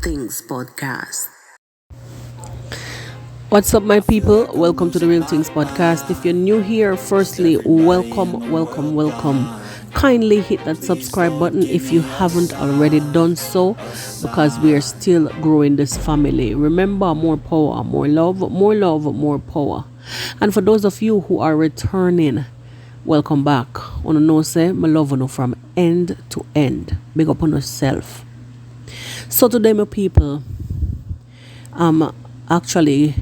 Tingz podcast. What's up, my people? Welcome to the Real Tingz podcast. If you're new here, firstly, welcome. Kindly hit that subscribe button if you haven't already done so, because we are still growing this family. Remember, more power, more love, more power. And for those of you who are returning, welcome back. On a no say, my love you from end to end. Big up on yourself. So today, my people, I'm actually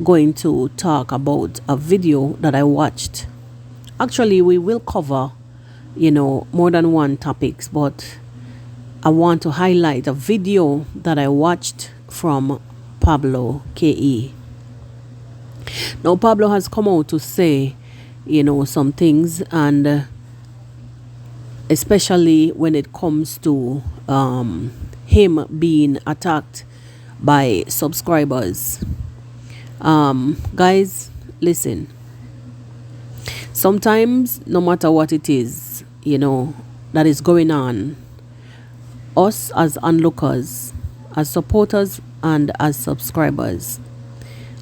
going to talk about a video that I watched. Actually, we will cover, more than one topics, but I want to highlight a video that I watched from Pablo KE. Now, Pablo has come out to say, some things, and especially when it comes to him being attacked by subscribers. Guys, listen. Sometimes, no matter what it is, that is going on, us as onlookers, as supporters, and as subscribers,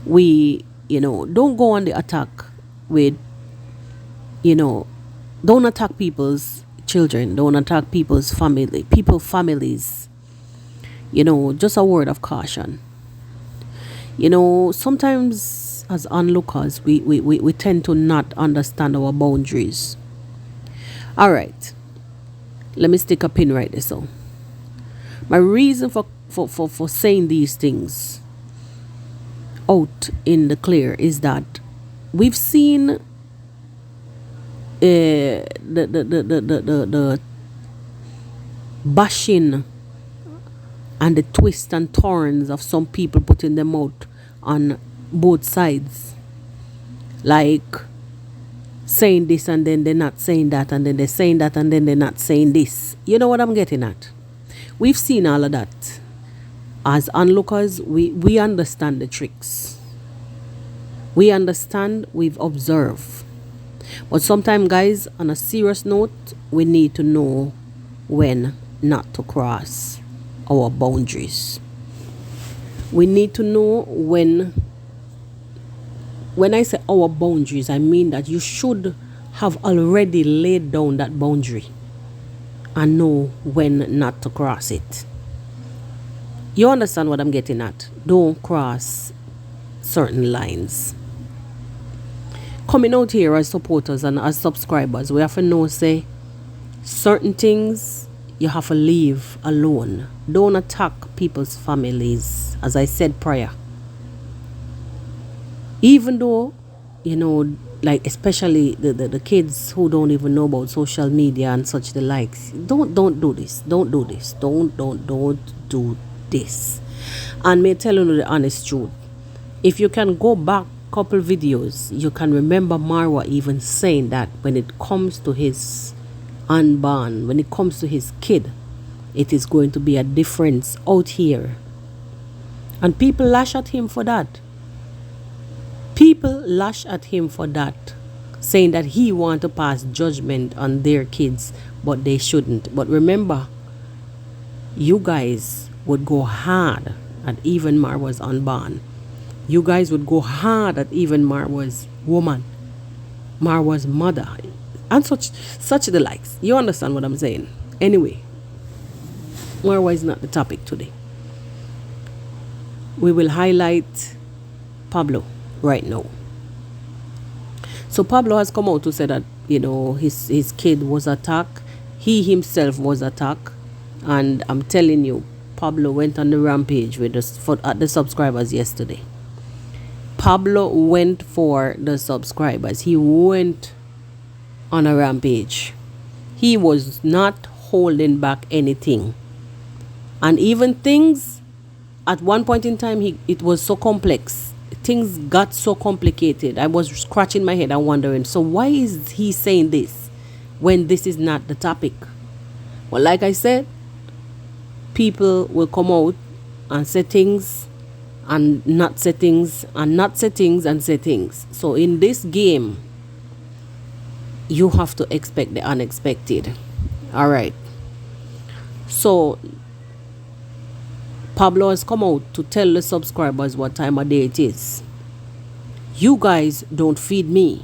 we, don't go on the attack with, don't attack people's children, don't attack people's families. Just a word of caution. Sometimes as onlookers, we tend to not understand our boundaries. All right, let me stick a pin right there. So, my reason for saying these things out in the clear is that we've seen the bashing and the twists and turns of some people putting them out on both sides. Like saying this and then they're not saying that, and then they're saying that and then they're not saying this. You know what I'm getting at? We've seen all of that. As onlookers, we understand the tricks. We understand, we've observed. But sometimes, guys, on a serious note, we need to know when not to cross our boundaries. We need to know when I say our boundaries, I mean that you should have already laid down that boundary and know when not to cross it. You understand what I'm getting at? Don't cross certain lines. Coming out here as supporters and as subscribers, we have to know, say, certain things you have to leave alone. Don't attack people's families, as I said prior. Even though, like especially the kids who don't even know about social media and such the likes, don't do this. Don't do this. Don't do this. And may tell you the honest truth. If you can go back couple videos, you can remember Marwa even saying that when it comes to his unborn, when it comes to his kid, it is going to be a difference out here. And people lash at him for that. People lash at him for that, saying that he want to pass judgment on their kids, but they shouldn't. But remember, you guys would go hard at even Marwa's unborn. You guys would go hard at even Marwa's woman, Marwa's mother, and such the likes. You understand what I'm saying? Anyway, Marwa is not the topic today. We will highlight Pablo right now. So Pablo has come out to say that, his kid was attacked. He himself was attacked. And I'm telling you, Pablo went on the rampage with the subscribers yesterday. Pablo went for the subscribers. He went on a rampage. He was not holding back anything. And even things, at one point in time, it was so complex. Things got so complicated. I was scratching my head and wondering, so why is he saying this when this is not the topic? Well, like I said, people will come out and say things and not say things and not say things and say things. So in this game, you have to expect the unexpected. All right. So Pablo has come out to tell the subscribers what time of day it is. You guys don't feed me.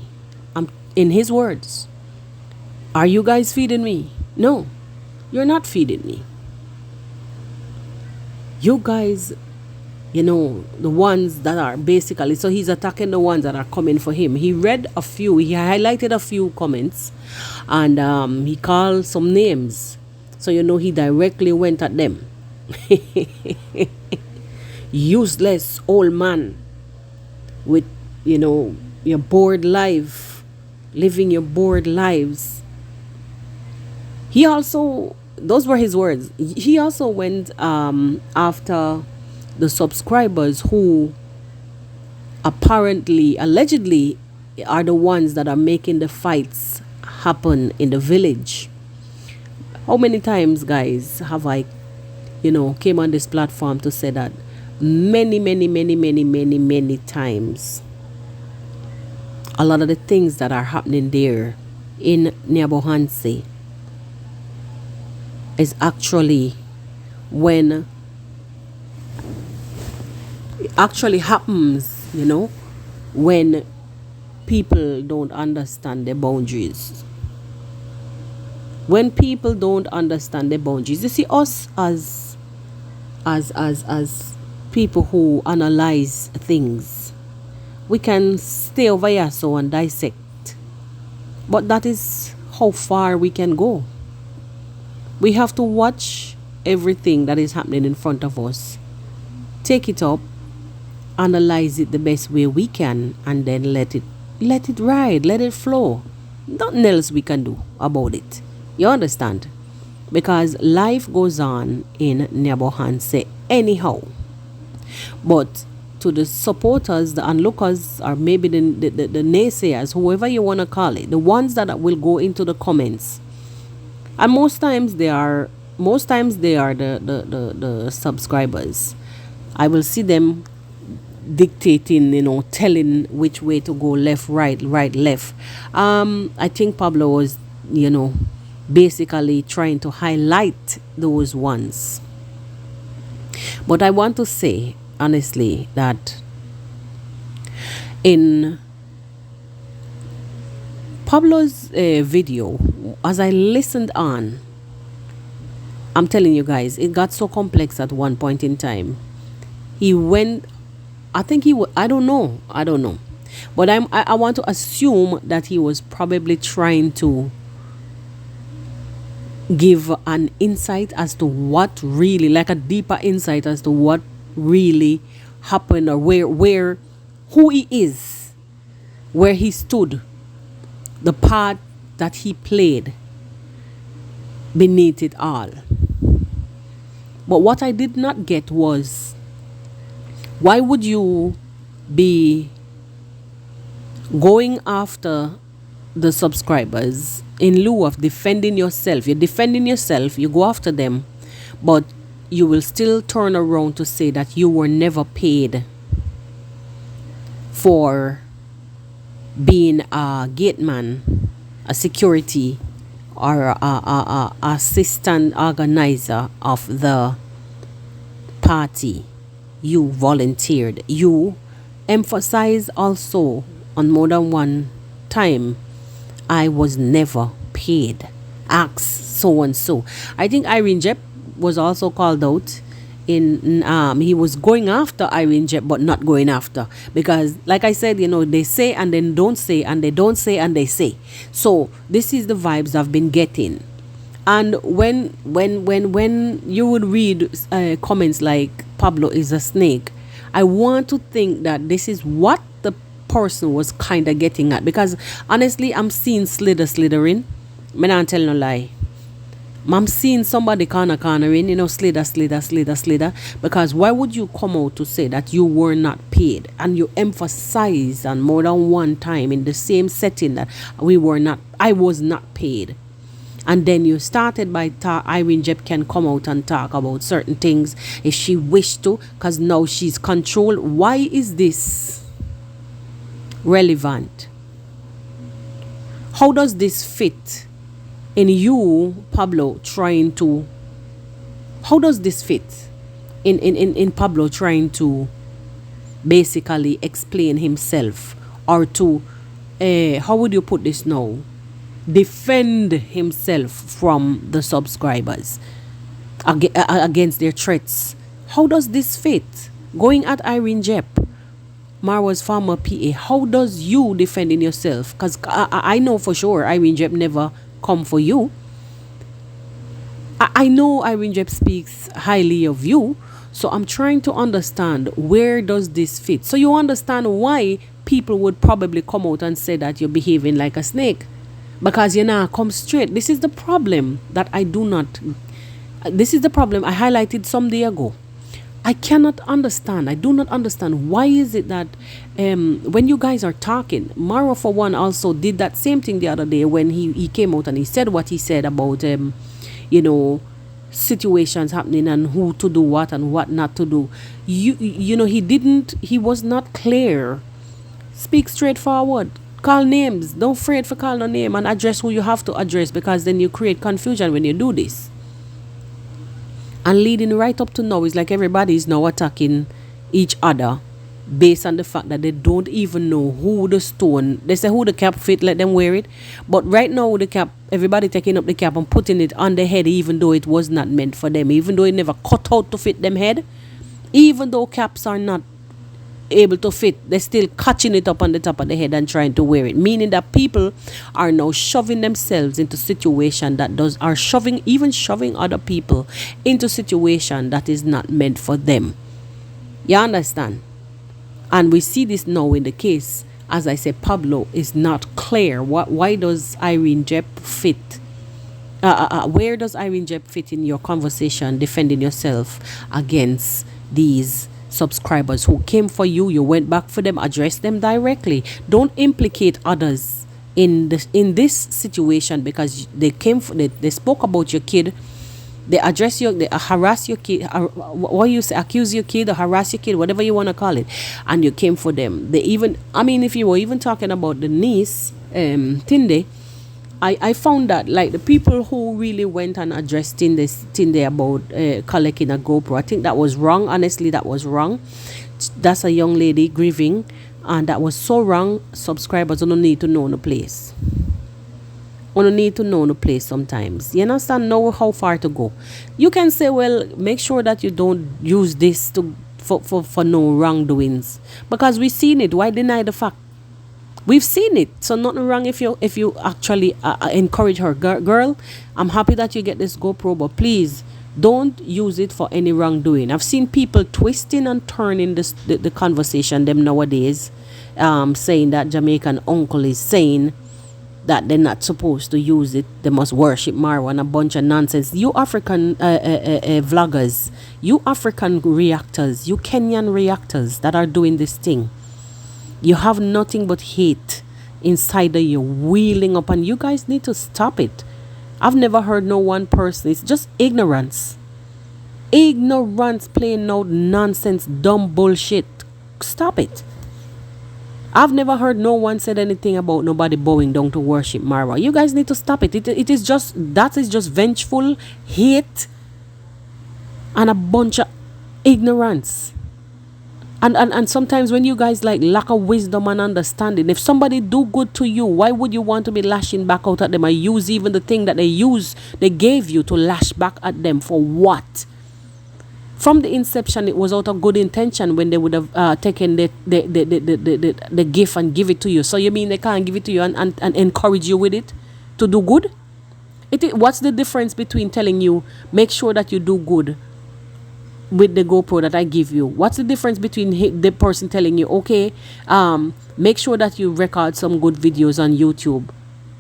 In his words. Are you guys feeding me? No, you're not feeding me. You guys, the ones that are basically, so he's attacking the ones that are coming for him. He highlighted a few comments, and he called some names. So, he directly went at them. Useless old man with, your bored life, living your bored lives. He also, those were his words. He also went after the subscribers who allegedly are the ones that are making the fights happen in the village. How many times, guys, have I, came on this platform to say that? Many, many, many, many, many, many times. A lot of the things that are happening there in Nyabohanse is actually when it actually happens, when people don't understand their boundaries. When people don't understand their boundaries, you see, us as people who analyze things, we can stay over here so and dissect, but that is how far we can go. We have to watch everything that is happening in front of us, take it up, analyze it the best way we can, and then let it ride, let it flow. Nothing else we can do about it. You understand? Because life goes on in Nyabohanse anyhow. But to the supporters, the onlookers, or maybe the naysayers, whoever you want to call it, the ones that will go into the comments, and most times they are the subscribers. I will see them dictating, telling which way to go, left, right, left. I think Pablo was, basically trying to highlight those ones. But I want to say, honestly, that in Pablo's video, as I listened on, I'm telling you guys, it got so complex at one point in time. He went, I don't know. But I want to assume that he was probably trying to give an insight as to what really, like a deeper insight as to what really happened, or who he is, where he stood, the part that he played beneath it all. But what I did not get was, why would you be going after the subscribers in lieu of defending yourself? You're defending yourself, you go after them, but you will still turn around to say that you were never paid for being a gate man, a security, or a assistant organizer of the party. You volunteered. You emphasize also on more than one time, I was never paid. Ask so and so. I think Irene Jep was also called out in he was going after Irene Jep, but not going after, because like I said, they say and then don't say, and they don't say and they say. So this is the vibes I've been getting. And when you would read comments like Pablo is a snake, I want to think that this is what the person was kind of getting at, because honestly, I'm seeing slithering. Me not tell no lie. I'm seeing somebody cornering, slither. Because why would you come out to say that you were not paid? And you emphasize on more than one time in the same setting that I was not paid. And then you started by Irene Jep can come out and talk about certain things if she wished to, because now she's controlled. Why is this relevant? How does this fit in you, Pablo, how does this fit? in Pablo trying to basically explain himself, or to how would you put this now, defend himself from the subscribers against their threats. How does this fit? Going at Irene Jep, Marwa's former PA, how does you defending yourself? Because I know for sure Irene Jep never come for you. I know Irene Jep speaks highly of you, so I'm trying to understand, where does this fit? So you understand why people would probably come out and say that you're behaving like a snake, because you now come straight. This is the problem that I do not. This is the problem I highlighted some day ago. I cannot understand. I do not understand, why is it that when you guys are talking, Maro for one also did that same thing the other day when he came out and he said what he said about you know, situations happening and who to do what and what not to do. You know, he was not clear. Speak straightforward. Call names. Don't afraid for call no name, and address who you have to address, because then you create confusion when you do this. And leading right up to now is like everybody is now attacking each other based on the fact that they don't even know who the stone. They say who the cap fit, let them wear it. But right now the cap, everybody taking up the cap and putting it on the head, even though it was not meant for them, even though it never cut out to fit them head, even though caps are not able to fit, they're still catching it up on the top of the head and trying to wear it, meaning that people are now shoving themselves into situation that are shoving other people into situation that is not meant for them. You understand? And we see this now in the case. As I said, Pablo is not clear. Why does Irene Jep fit? Where does Irene Jep fit in your conversation defending yourself against these subscribers who came for you? You went back for them, address them directly. Don't implicate others in this situation, because they spoke about your kid. They address they harass your kid, what you say, accuse your kid or harass your kid, whatever you want to call it, and you came for them. They even, I mean, if you were even talking about the niece, Tinde, I found that like the people who really went and addressed Tinde about collecting a GoPro, I think that was wrong. Honestly, that was wrong. That's a young lady grieving, and that was so wrong. Subscribers don't need to know the place. You need to know the place sometimes. You understand? Know how far to go. You can say, well, make sure that you don't use this for no wrongdoings, because we've seen it. Why deny the fact? We've seen it. So nothing wrong if you actually encourage her. Girl, I'm happy that you get this GoPro, but please don't use it for any wrongdoing. I've seen people twisting and turning the conversation them nowadays, saying that Jamaican uncle is saying that they're not supposed to use it. They must worship Marwa and a bunch of nonsense. You African vloggers, you African reactors, you Kenyan reactors that are doing this thing, you have nothing but hate inside of you wheeling up, and you guys need to stop it. I've never heard no one person. It's just ignorance. Ignorance, plain out nonsense, dumb bullshit. Stop it. I've never heard no one said anything about nobody bowing down to worship Marwa. You guys need to stop it. It is just, that is just vengeful hate and a bunch of ignorance. And sometimes when you guys like lack of wisdom and understanding, if somebody do good to you, why would you want to be lashing back out at them? I use even the thing that they gave you to lash back at them for what? From the inception, it was out of good intention when they would have taken the gift and give it to you. So you mean they can't give it to you and encourage you with it to do good? What's the difference between telling you, make sure that you do good with the GoPro that I give you? What's the difference between the person telling you, okay, make sure that you record some good videos on YouTube?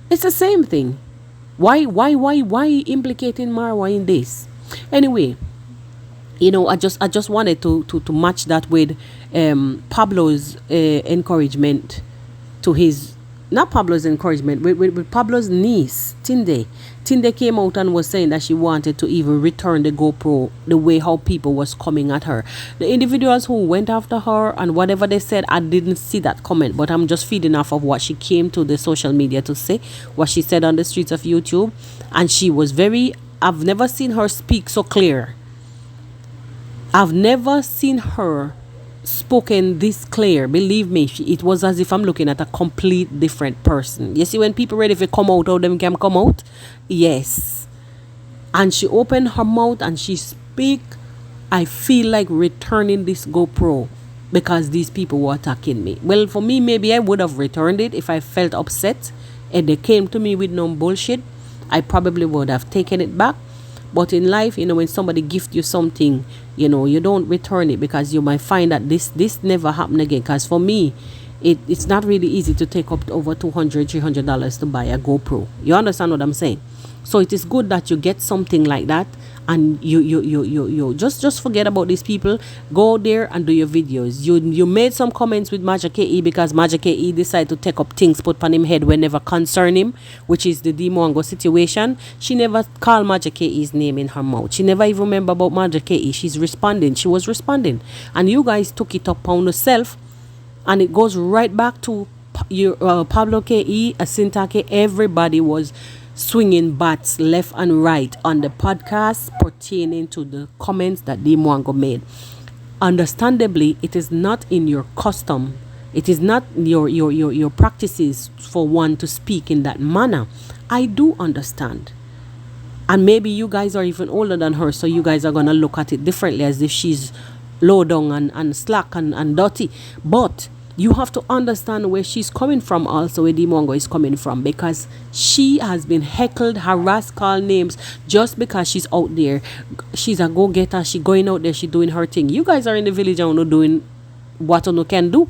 It's the same thing. Why implicating Marwa in this? Anyway, you know, I just wanted to match that with Pablo's encouragement to his, not Pablo's encouragement, with Pablo's niece, Tinde. Tinde came out and was saying that she wanted to even return the GoPro the way how people was coming at her. The individuals who went after her and whatever they said, I didn't see that comment, but I'm just feeding off of what she came to the social media to say, what she said on the streets of YouTube. And she was I've never seen her speak so clear. I've never seen her spoken this clear. Believe me, it was as if I'm looking at a complete different person. You see, when people ready to come out, how them can come out? Yes. And she opened her mouth and she speak. I feel like returning this GoPro because these people were attacking me. Well, for me, maybe I would have returned it if I felt upset and they came to me with no bullshit. I probably would have taken it back. But in life, when somebody gift you something, you don't return it because you might find that this never happened again. Because for me, it's not really easy to take up to over $200-$300 to buy a GoPro. You understand what I'm saying? So it is good that you get something like that, and you just forget about these people. Go there and do your videos. You made some comments with Maja KE because Maja KE decided to take up things put on him head whenever concern him, which is the Dimongo situation. She never called Maja KE's name in her mouth. She never even remember about Maja KE. She was responding, and you guys took it up on yourself, and it goes right back to your Pablo KE, Asinta KE. Everybody was swinging bats left and right on the podcast pertaining to the comments that Dimwango made. Understandably, it is not in your custom. It is not your practices for one to speak in that manner. I do understand. And maybe you guys are even older than her, so you guys are going to look at it differently as if she's low down and slack and dirty. But you have to understand where she's coming from also, where Dimongo is coming from, because she has been heckled, harassed, called names just because she's out there. She's a go-getter. She going out there. She doing her thing. You guys are in the village and not doing what you can do.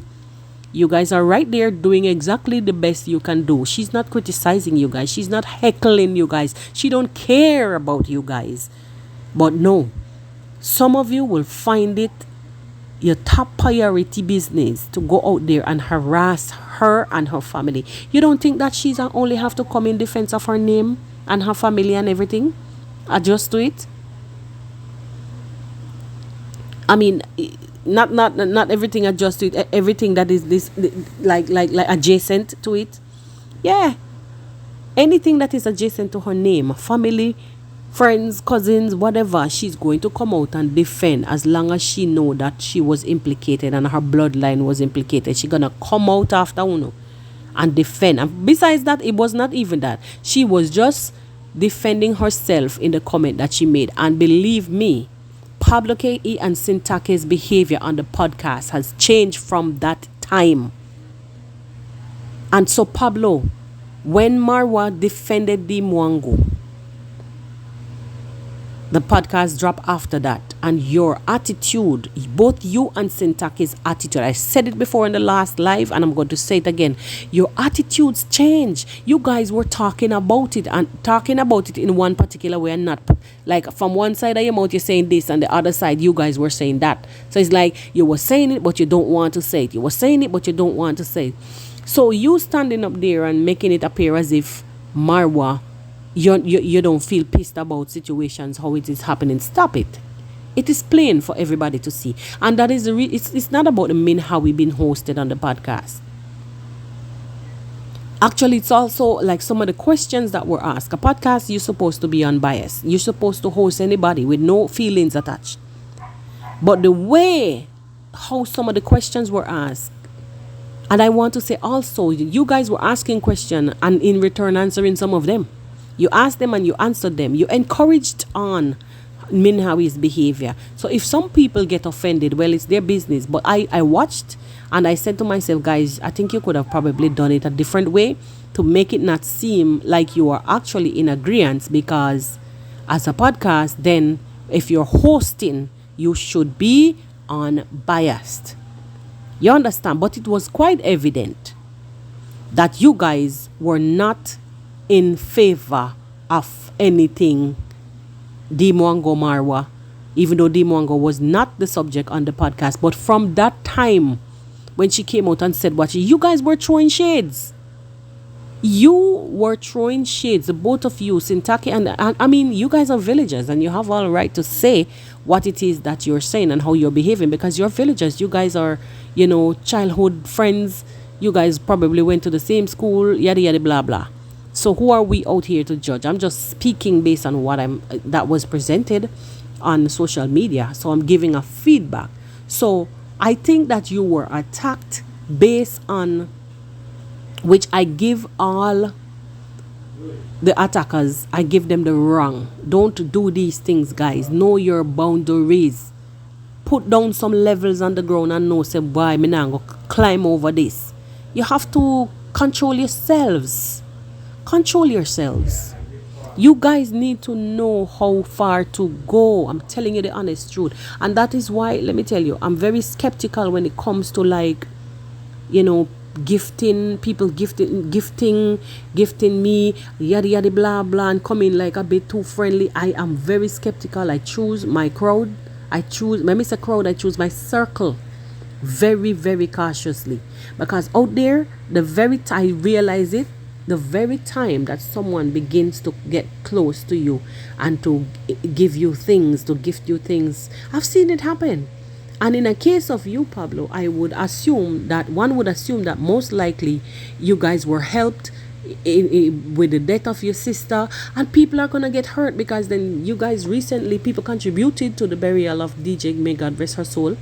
You guys are right there doing exactly the best you can do. She's not criticizing you guys. She's not heckling you guys. She don't care about you guys. But no, some of you will find it your top priority business to go out there and harass her and her family. You don't think that she's only have to come in defense of her name and her family and everything? Adjust to it? I mean, not everything adjust to it. Everything that is this like adjacent to it. Yeah. Anything that is adjacent to her name, family, friends, cousins, whatever, she's going to come out and defend as long as she know that she was implicated and her bloodline was implicated. She's gonna come out after Uno and defend. And besides that, it was not even that. She was just defending herself in the comment that she made. And believe me, Pablo KE and Sintake's behavior on the podcast has changed from that time. And so Pablo, when Marwa defended the Mwango, the podcast dropped after that, and your attitude, both you and Sintake's attitude, I said it before in the last live and I'm going to say it again, your attitudes change. You guys were talking about it in one particular way and not like from one side of your mouth you're saying this and the other side you guys were saying that. So it's like you were saying it but you don't want to say it. You were saying it but you don't want to say it. So you standing up there and making it appear as if Marwa, you don't feel pissed about situations, how it is happening. Stop it. It is plain for everybody to see. And that is it's not about the men how we've been hosted on the podcast. Actually, it's also like some of the questions that were asked. A podcast, you're supposed to be unbiased. You're supposed to host anybody with no feelings attached. But the way how some of the questions were asked, and I want to say also, you guys were asking questions and in return answering some of them. You asked them and you answered them. You encouraged on Minhawi's behavior. So if some people get offended, well, it's their business. But I watched and I said to myself, guys, I think you could have probably done it a different way to make it not seem like you are actually in agreement, because as a podcast, then if you're hosting, you should be unbiased. You understand? But it was quite evident that you guys were not in favor of anything Dimwango Marwa, even though Dimwango was not the subject on the podcast. But from that time when she came out and said what you guys were throwing shades. You were throwing shades, the both of you, Sintake and I mean, you guys are villagers and you have all right to say what it is that you're saying and how you're behaving, because you're villagers. You guys are, childhood friends. You guys probably went to the same school, yada yada blah blah. So who are we out here to judge? I'm just speaking based on what that was presented on social media, so I'm giving a feedback. So I think that you were attacked based on which I give all the attackers, I give them the wrong. Don't do these things, guys. Know your boundaries. Put down some levels on the ground and know, say, boy, me nah go climb over this. You have to control yourselves. Control yourselves. You guys need to know how far to go. I'm telling you the honest truth. And that is why, let me tell you, I'm very skeptical when it comes to, like, you know, gifting people, gifting me, yada yada blah blah, and coming like a bit too friendly. I am very skeptical. I choose my crowd. When I say crowd, I choose my circle very, very cautiously, because out there, the very time I realize it, the very time that someone begins to get close to you and to give you things, to gift you things, I've seen it happen. And in a case of you, Pablo, one would assume that most likely you guys were helped with the death of your sister, and people are gonna get hurt because then you guys recently, people contributed to the burial of DJ, may God rest her soul,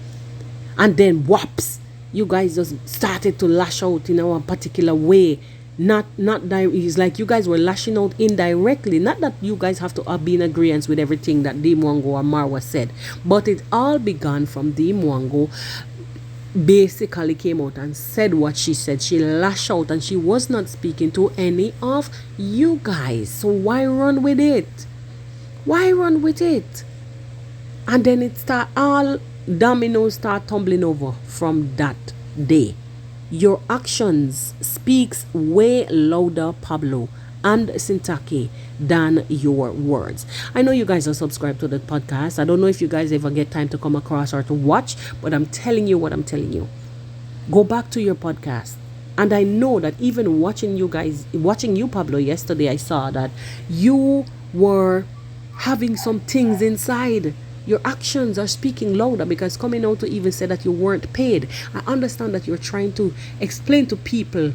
and then whoops, you guys just started to lash out in a particular way. It's like you guys were lashing out indirectly. Not that you guys have to be in agreement with everything that Dimwango or Marwa said, but it all began from Dimwango basically came out and said what she said. She lashed out and she was not speaking to any of you guys. So why run with it? Why run with it? And then all dominoes start tumbling over from that day. Your actions speaks way louder, Pablo and Sintake, than your words. I know you guys are subscribed to the podcast. I don't know if you guys ever get time to come across or to watch, but I'm telling you what I'm telling you. Go back to your podcast. And I know that even watching you, Pablo, yesterday, I saw that you were having some things inside. Your actions are speaking louder, because coming out to even say that you weren't paid. I understand that you're trying to explain to people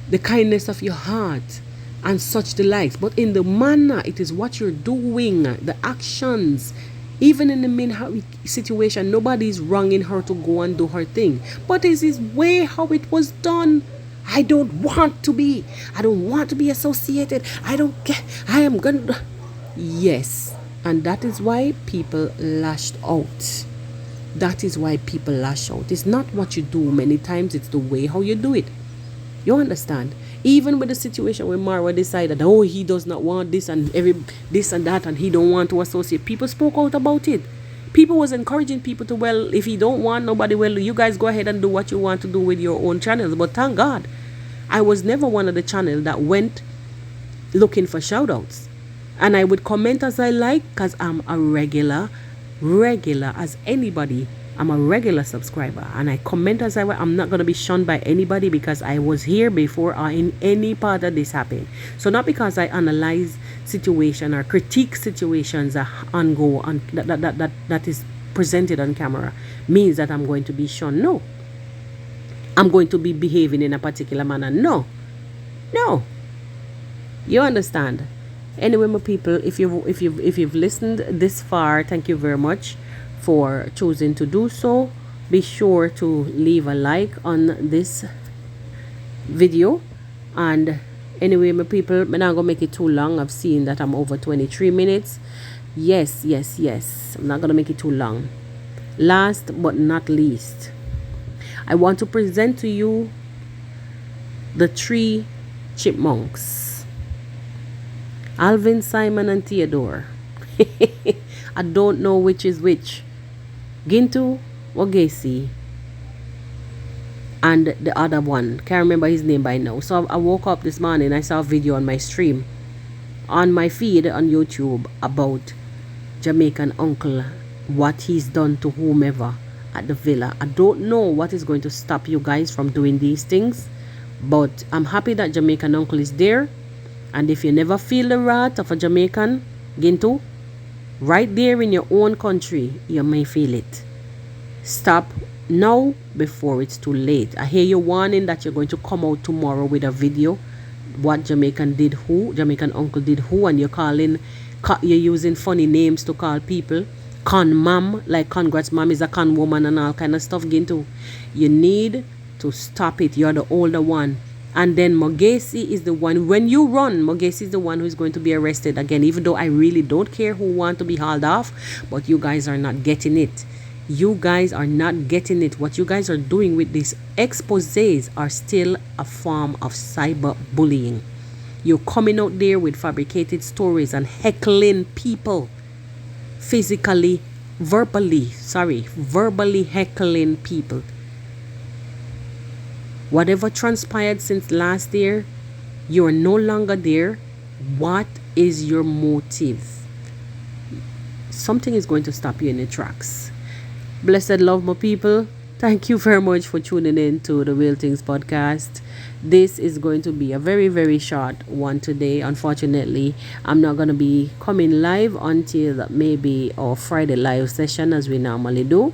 the kindness of your heart and such the likes, but in the manner, it is what you're doing, the actions. Even in the main situation, nobody's wronging her to go and do her thing, but this is way how it was done. I don't want to be associated. I am gonna. Yes. And that is why people lashed out. That is why people lash out. It's not what you do many times, it's the way how you do it. You understand? Even with the situation where Marwa decided, oh, he does not want this and this and that, and he don't want to associate. People spoke out about it. People was encouraging people to, well, if he don't want nobody, well, you guys go ahead and do what you want to do with your own channels. But thank God, I was never one of the channels that went looking for shout outs. And I would comment as I like, because I'm a regular as anybody. I'm a regular subscriber, and I comment as I want. I'm not going to be shunned by anybody because I was here before or in any part of this happened. So not because I analyze situation or critique situations that that is presented on camera means that I'm going to be shunned. No. I'm going to be behaving in a particular manner. No. You understand? Anyway, my people, if you've listened this far, thank you very much for choosing to do so. Be sure to leave a like on this video. And anyway, my people, I'm not gonna make it too long. I've seen that I'm over 23 minutes. Yes. I'm not gonna make it too long. Last but not least, I want to present to you the 3 chipmunks. Alvin, Simon, and Theodore. I don't know which is which. Gintu, Wagesi, and the other one. Can't remember his name by now. So I woke up this morning, I saw a video on my stream, on my feed on YouTube, about Jamaican uncle, what he's done to whomever at the villa. I don't know what is going to stop you guys from doing these things, but I'm happy that Jamaican uncle is there. And if you never feel the wrath of a Jamaican, Gintu, right there in your own country, you may feel it. Stop now before it's too late. I hear you warning that you're going to come out tomorrow with a video. What Jamaican uncle did who, and you're using funny names to call people. con mom, like congrats mom is a con woman and all kind of stuff again too. You need to stop it. You're the older one. And then Mogesi is the one, when you run, Mogesi is the one who's going to be arrested again, even though I really don't care who want to be hauled off, but you guys are not getting it. You guys are not getting it. What you guys are doing with these exposés are still a form of cyber bullying. You're coming out there with fabricated stories and heckling people physically, verbally heckling people. Whatever transpired since last year, you are no longer there. What is your motive? Something is going to stop you in the tracks. Blessed love, my people. Thank you very much for tuning in to the Real Tingz podcast. This is going to be a very, very short one today. Unfortunately, I'm not going to be coming live until maybe our Friday live session as we normally do.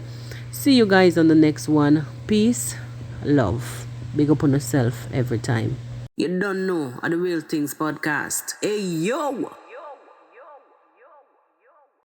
See you guys on the next one. Peace, love. Big up on yourself every time. You don't know on the Real Tingz podcast. Hey, yo!